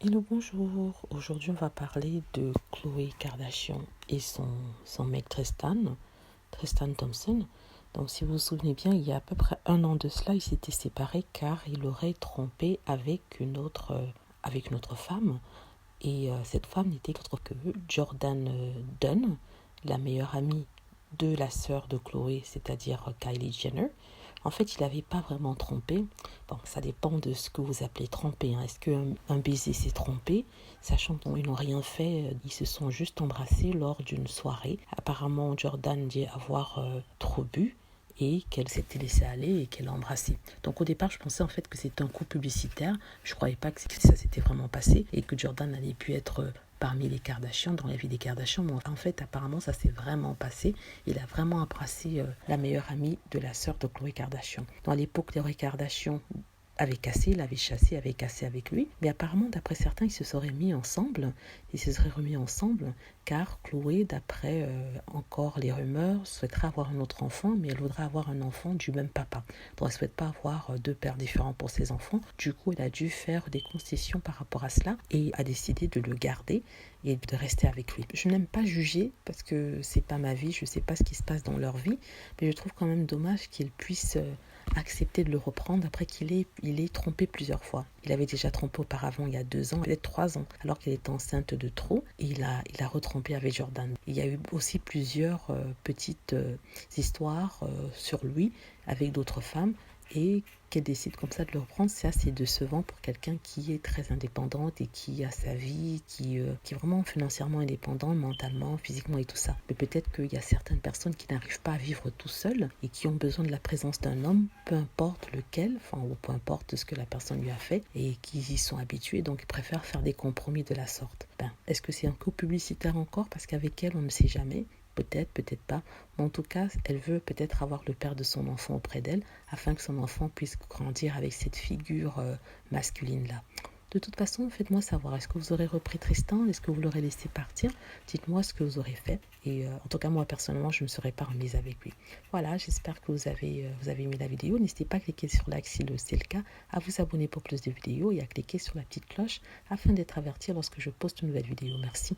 Hello, bonjour. Aujourd'hui, on va parler de Khloé Kardashian et son mec Tristan Thompson. Donc, si vous vous souvenez bien, il y a à peu près un an de cela, ils s'étaient séparés car il aurait trompé avec une autre femme. Et cette femme n'était autre que Jordan Dunn, la meilleure amie de la sœur de Khloé, c'est-à-dire Kylie Jenner. En fait, il n'avait pas vraiment trompé. Bon, ça dépend de ce que vous appelez tromper. Est-ce qu'un baiser c'est tromper? Sachant qu'ils n'ont rien fait, ils se sont juste embrassés lors d'une soirée. Apparemment, Jordan dit avoir trop bu et qu'elle s'était laissée aller et qu'elle l'a embrassé. Donc au départ, je pensais en fait que c'était un coup publicitaire. Je ne croyais pas que ça s'était vraiment passé et que Jordan allait pu être parmi les Kardashians, dans la vie des Kardashians. Mais en fait, apparemment, ça s'est vraiment passé. Il a vraiment embrassé la meilleure amie de la sœur de Khloé Kardashian. Dans l'époque, Khloé Kardashian avait cassé, l'avait chassé, avait cassé avec lui. Mais apparemment, d'après certains, ils se seraient mis ensemble. Ils se seraient remis ensemble car Khloé, d'après encore les rumeurs, souhaiterait avoir un autre enfant, mais elle voudrait avoir un enfant du même papa. Donc elle ne souhaite pas avoir deux pères différents pour ses enfants. Du coup, elle a dû faire des concessions par rapport à cela et a décidé de le garder et de rester avec lui. Je n'aime pas juger parce que c'est pas ma vie, je ne sais pas ce qui se passe dans leur vie, mais je trouve quand même dommage qu'ils puissent accepter de le reprendre après qu'il ait trompé plusieurs fois. Il avait déjà trompé auparavant il y a 2 ans, peut-être 3 ans, alors qu'elle était enceinte de trop, et il a retrompé avec Jordan. Il y a eu aussi plusieurs petites histoires sur lui avec d'autres femmes, et qu'elle décide comme ça de le reprendre, c'est assez décevant pour quelqu'un qui est très indépendante et qui a sa vie, qui est vraiment financièrement indépendante, mentalement, physiquement et tout ça. Mais peut-être qu'il y a certaines personnes qui n'arrivent pas à vivre tout seules et qui ont besoin de la présence d'un homme, peu importe lequel, ou peu importe ce que la personne lui a fait, et qui y sont habitués, donc ils préfèrent faire des compromis de la sorte. Est-ce que c'est un coup publicitaire encore? Parce qu'avec elle, on ne sait jamais. Peut-être, peut-être pas. Mais en tout cas, elle veut peut-être avoir le père de son enfant auprès d'elle afin que son enfant puisse grandir avec cette figure masculine-là. De toute façon, faites-moi savoir, est-ce que vous aurez repris Tristan? Est-ce que vous l'aurez laissé partir? Dites-moi ce que vous aurez fait. Et en tout cas, moi, personnellement, je ne me serais pas remise avec lui. Voilà, j'espère que vous avez aimé la vidéo. N'hésitez pas à cliquer sur like si c'est le cas, à vous abonner pour plus de vidéos et à cliquer sur la petite cloche afin d'être averti lorsque je poste une nouvelle vidéo. Merci.